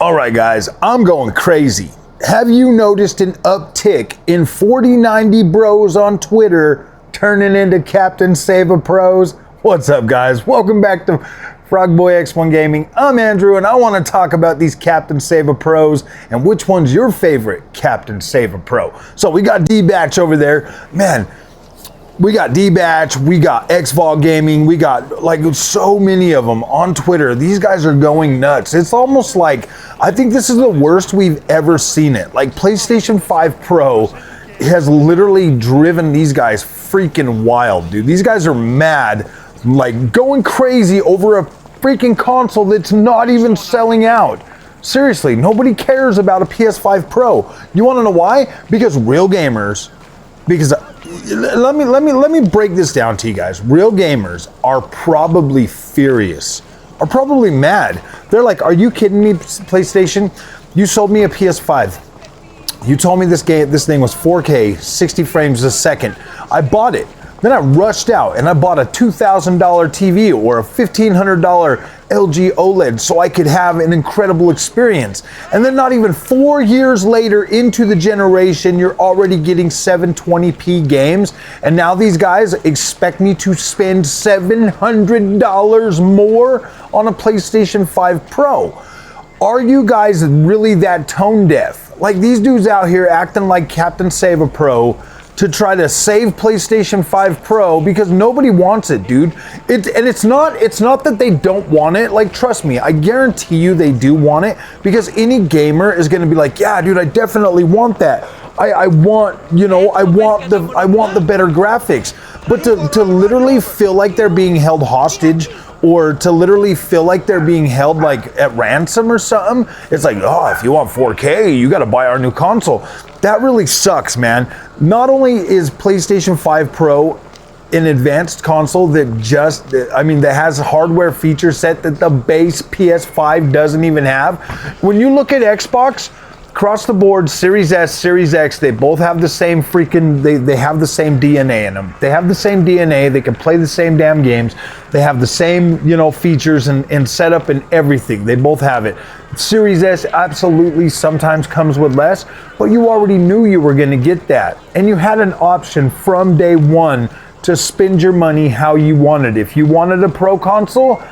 Alright guys, I'm going crazy. Have you noticed an uptick in 4090 bros on Twitter turning into Captain Save Pros? What's up guys? Welcome back to Frogboy X1 Gaming. I'm Andrew and I want to talk about these Captain Save Pros and which one's your favorite Captain Save Pro. So we got D-Batch over there. Man, we got D-Batch, we got XVol Gaming, we got like so many of them on Twitter. These guys are going nuts. It's almost like, I think this is the worst we've ever seen it. Like PlayStation 5 Pro has literally driven these guys freaking wild, dude. These guys are mad, like going crazy over a freaking console that's not even selling out. Seriously, nobody cares about a PS5 Pro. You wanna know why? Because real gamers, let me break this down to you guys. Real gamers are probably furious, are probably mad. They're like, are you kidding me, PlayStation? You sold me a PS5. You told me this thing was 4K, 60 frames a second. I bought it. Then I rushed out and I bought a $2,000 TV or a $1,500 LG OLED so I could have an incredible experience. And then not even 4 years later into the generation, you're already getting 720p games. And now these guys expect me to spend $700 more on a PlayStation 5 Pro. Are you guys really that tone deaf? Like these dudes out here acting like Captain Save a Pro to try to save PlayStation 5 Pro because nobody wants it, dude. It's not that they don't want it. Like, trust me, I guarantee you they do want it because any gamer is gonna be like, yeah, dude, I definitely want that. I want the better graphics. But to literally feel like they're being held hostage or to literally feel like they're being held like at ransom or something, it's like, oh, if you want 4K, you gotta buy our new console. That really sucks, man. Not only is PlayStation 5 Pro an advanced console that that has hardware feature set that the base PS5 doesn't even have. When you look at Xbox, across the board, Series S, Series X, they both have the same they have the same DNA in them. They have the same DNA, they can play the same damn games. They have the same, features and setup and everything. They both have it. Series S absolutely sometimes comes with less, but you already knew you were gonna get that. And you had an option from day one to spend your money how you wanted. If you wanted a Pro console,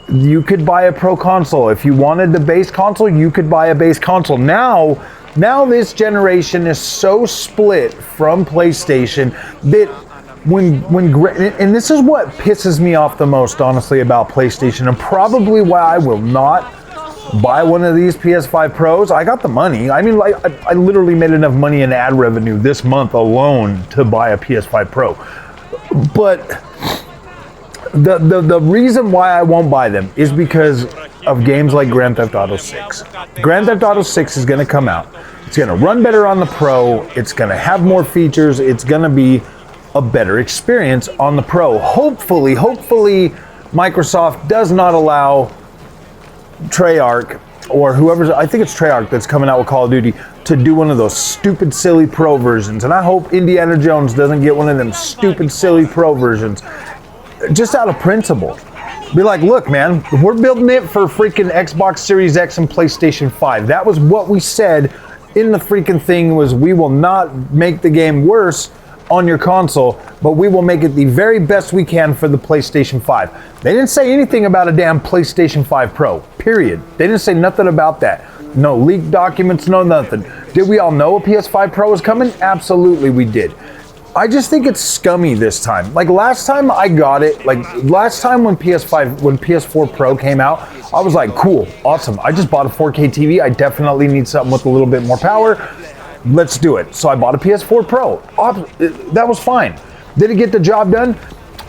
you could buy a Pro console. If you wanted the base console, you could buy a base console. Now this generation is so split from PlayStation that and this is what pisses me off the most, honestly, about PlayStation, and probably why I will not buy one of these PS5 Pros. I got the money. I mean, like, I literally made enough money in ad revenue this month alone to buy a PS5 Pro. But the reason why I won't buy them is because of games like Grand Theft Auto 6. Grand Theft Auto 6 is going to come out. It's going to run better on the Pro. It's going to have more features. It's going to be a better experience on the Pro. Hopefully Microsoft does not allow Treyarch or whoever's, I think it's Treyarch that's coming out with Call of Duty, to do one of those stupid silly Pro versions. And I hope Indiana Jones doesn't get one of them stupid silly Pro versions. Just out of principle. Be like, look, man, we're building it for freaking Xbox Series X and PlayStation 5. That was what we said in the freaking thing, was we will not make the game worse on your console, but we will make it the very best we can for the PlayStation 5. They didn't say anything about a damn PlayStation 5 Pro, period. They didn't say nothing about that. No leaked documents, no nothing. Did we all know a PS5 Pro was coming? Absolutely we did. I just think it's scummy this time. Like last time I got it, like last time when PS4 Pro came out, I was like, cool, awesome. I just bought a 4K TV. I definitely need something with a little bit more power. Let's do it. So I bought a PS4 Pro. That was fine. Did it get the job done?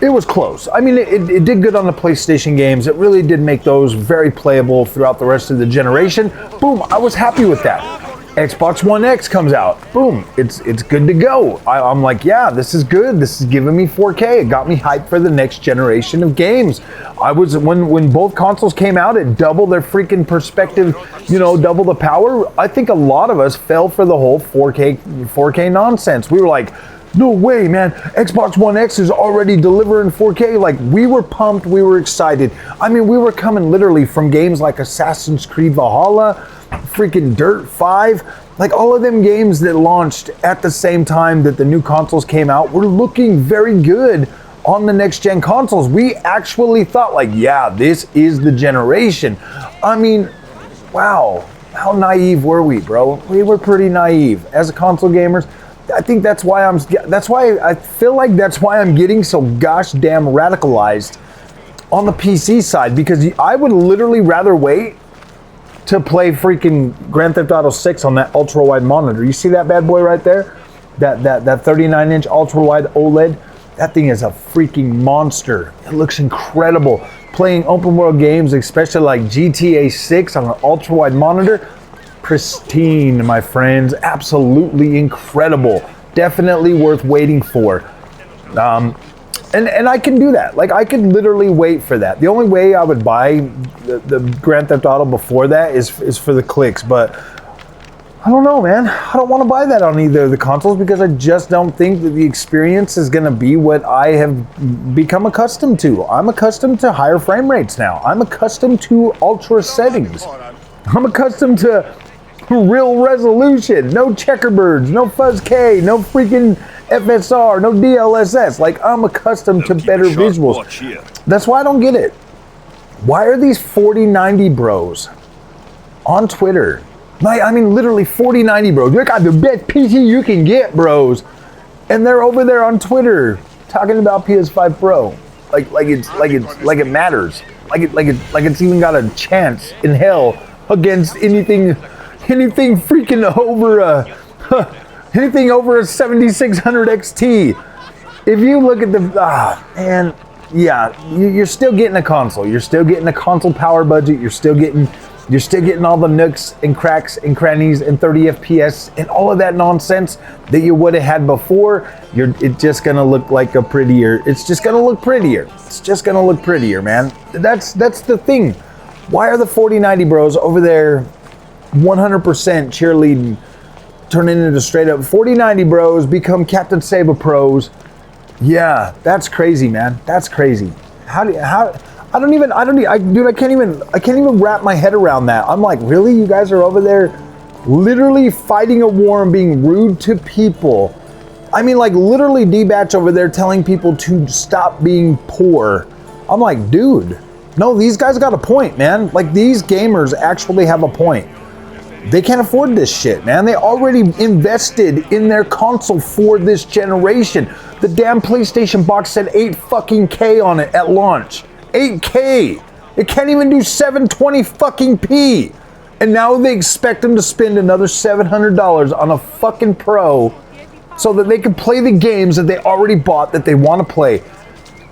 It was close. I mean, it did good on the PlayStation games. It really did make those very playable throughout the rest of the generation. Boom, I was happy with that. Xbox One X comes out. Boom, it's good to go. I'm like, yeah, this is good. This is giving me 4K. It got me hyped for the next generation of games. I was, when both consoles came out, it doubled their freaking perspective, double the power. I think a lot of us fell for the whole 4K nonsense. We were like, no way, man. Xbox One X is already delivering 4K. Like, we were pumped. We were excited. I mean, we were coming literally from games like Assassin's Creed Valhalla freaking Dirt 5, like all of them games that launched at the same time that the new consoles came out were looking very good on the next gen consoles. We actually thought like, yeah, this is the generation. I mean, wow, how naive were we, bro? We were pretty naive as a console gamers. I think that's why I feel like that's why I'm getting so gosh damn radicalized on the PC side, because I would literally rather wait to play freaking Grand Theft Auto 6 on that ultra wide monitor. You see that bad boy right there? That 39-inch ultra wide OLED? That thing is a freaking monster. It looks incredible. Playing open world games, especially like GTA 6 on an ultra wide monitor, pristine, my friends. Absolutely incredible. Definitely worth waiting for. And I can do that. Like, I could literally wait for that. The only way I would buy the Grand Theft Auto before that is for the clicks, but I don't know, man. I don't want to buy that on either of the consoles because I just don't think that the experience is going to be what I have become accustomed to. I'm accustomed to higher frame rates now. I'm accustomed to ultra settings. I'm accustomed to real resolution, no checkerbirds, no fuzz K, no freaking FSR, no DLSS. Like, I'm accustomed to better visuals. That's why I don't get it. Why are these 4090 bros on Twitter? Like, I mean, literally 4090 bros. You got the best PC you can get, bros. And they're over there on Twitter talking about PS5 Pro. Like it matters. Like it's even got a chance in hell against anything freaking over anything over a 7600 XT. If you look at the man, yeah, you're still getting a console. You're still getting a console power budget. You're still getting all the nooks and cracks and crannies and 30 FPS and all of that nonsense that you would have had before. It's just gonna look like a prettier. It's just gonna look prettier. It's just gonna look prettier, man. That's the thing. Why are the 4090 bros over there 100% cheerleading, turning into straight up 4090 bros become Captain Saber pros? Yeah, that's crazy, man. That's crazy. I can't even wrap my head around that. I'm like, really? You guys are over there literally fighting a war and being rude to people. I mean, like, literally D-Batch over there telling people to stop being poor. I'm like, dude, no, these guys got a point, man. Like, these gamers actually have a point. They can't afford this shit, man. They already invested in their console for this generation. The damn PlayStation box said 8 fucking K on it at launch. 8K. It can't even do 720 fucking P. And now they expect them to spend another $700 on a fucking Pro so that they can play the games that they already bought that they want to play.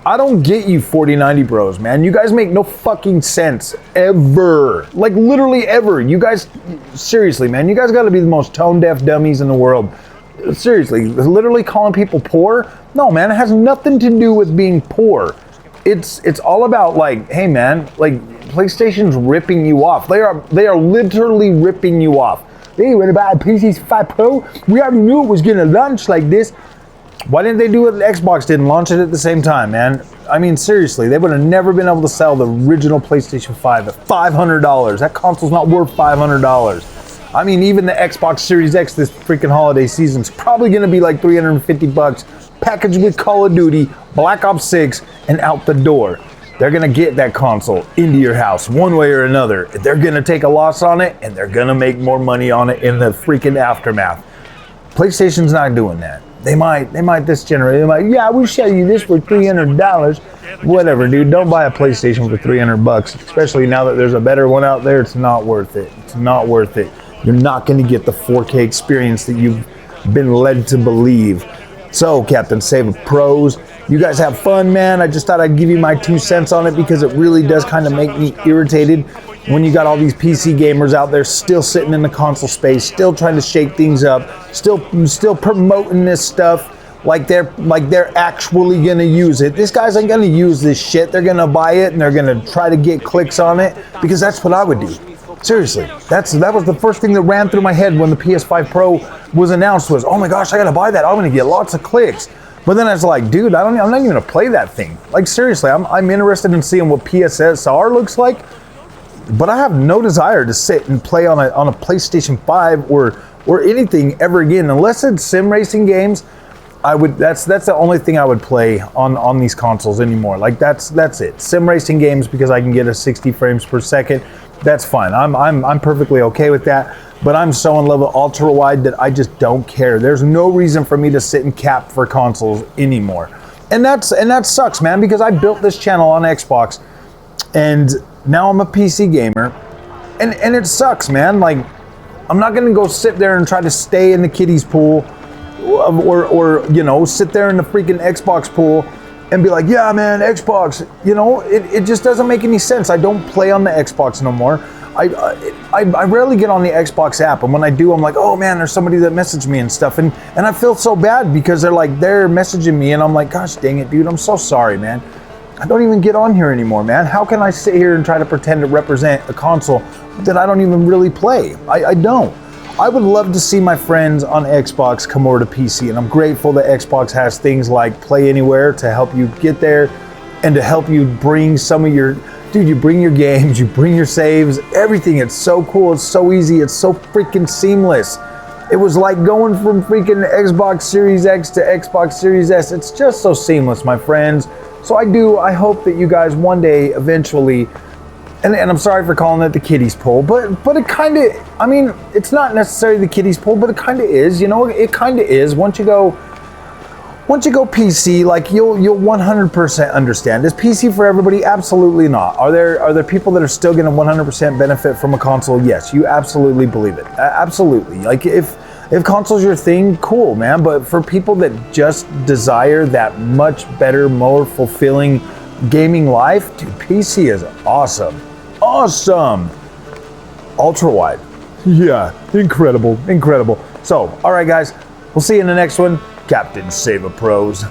I don't get you 4090 bros, man. You guys make no fucking sense ever. Like, literally ever. You guys, seriously, man, you guys gotta be the most tone-deaf dummies in the world. Seriously, literally calling people poor? No, man, it has nothing to do with being poor. It's all about, like, hey, man, like, PlayStation's ripping you off. They are literally ripping you off. Hey, what about a PS5 Pro? We already knew it was gonna launch like this. Why didn't they do it? Xbox didn't launch it at the same time, man. I mean, seriously, they would have never been able to sell the original PlayStation 5 at $500. That console's not worth $500. I mean, even the Xbox Series X this freaking holiday season's probably gonna be like $350, packaged with Call of Duty, Black Ops 6, and out the door. They're gonna get that console into your house one way or another. They're gonna take a loss on it, and they're gonna make more money on it in the freaking aftermath. PlayStation's not doing that. They might this generation. They might, yeah, we'll sell you this for $300. Whatever, dude. Don't buy a PlayStation for $300, especially now that there's a better one out there. It's not worth it. It's not worth it. You're not going to get the 4K experience that you've been led to believe. So, Captain Saber Pros, you guys have fun, man. I just thought I'd give you my 2 cents on it because it really does kind of make me irritated when you got all these PC gamers out there still sitting in the console space, still trying to shake things up, still promoting this stuff like they're actually gonna use it. These guys ain't gonna use this shit. They're gonna buy it and they're gonna try to get clicks on it because that's what I would do. Seriously, that was the first thing that ran through my head when the PS5 Pro was announced was, oh my gosh, I gotta buy that. I'm gonna get lots of clicks. But then I was like, dude, I'm not even gonna play that thing. Like, seriously, I'm interested in seeing what PSSR looks like. but I have no desire to sit and play on a PlayStation 5 or anything ever again, unless it's sim racing games. That's the only thing I would play on these consoles anymore. Like that's it. Sim racing games, because I can get a 60 frames per second. That's fine. I'm perfectly okay with that. But I'm so in love with ultra wide that I just don't care. There's no reason for me to sit and cap for consoles anymore. And that sucks, man, because I built this channel on Xbox and now I'm a PC gamer. And it sucks, man. Like, I'm not gonna go sit there and try to stay in the kiddies pool or you know, sit there in the freaking Xbox pool and be like, yeah, man, Xbox. You know, it just doesn't make any sense. I don't play on the Xbox no more. I rarely get on the Xbox app, and when I do, I'm like, oh man, there's somebody that messaged me and stuff, and I feel so bad because they're messaging me, and I'm like, gosh dang it, dude, I'm so sorry, man. I don't even get on here anymore, man. How can I sit here and try to pretend to represent a console that I don't even really play? I don't. I would love to see my friends on Xbox come over to PC, and I'm grateful that Xbox has things like Play Anywhere to help you get there and to help you bring some of your, dude, you bring your games, you bring your saves, everything. It's so cool, it's so easy, it's so freaking seamless. It was like going from freaking Xbox Series X to Xbox Series S. It's just so seamless, my friends. So I hope that you guys one day, eventually, and I'm sorry for calling it the kiddies pool, but it kind of, I mean, it's not necessarily the kiddies pool, but it kind of is, you know, it kind of is. Once you go PC, like you'll 100% understand. Is PC for everybody? Absolutely not. Are there people that are still going to 100% benefit from a console? Yes, you absolutely believe it. Absolutely. Like if console's your thing, cool, man. But for people that just desire that much better, more fulfilling gaming life, dude, PC is awesome. Awesome. Ultra wide. Yeah, incredible. So, all right, guys, we'll see you in the next one. Captain Save a Pros.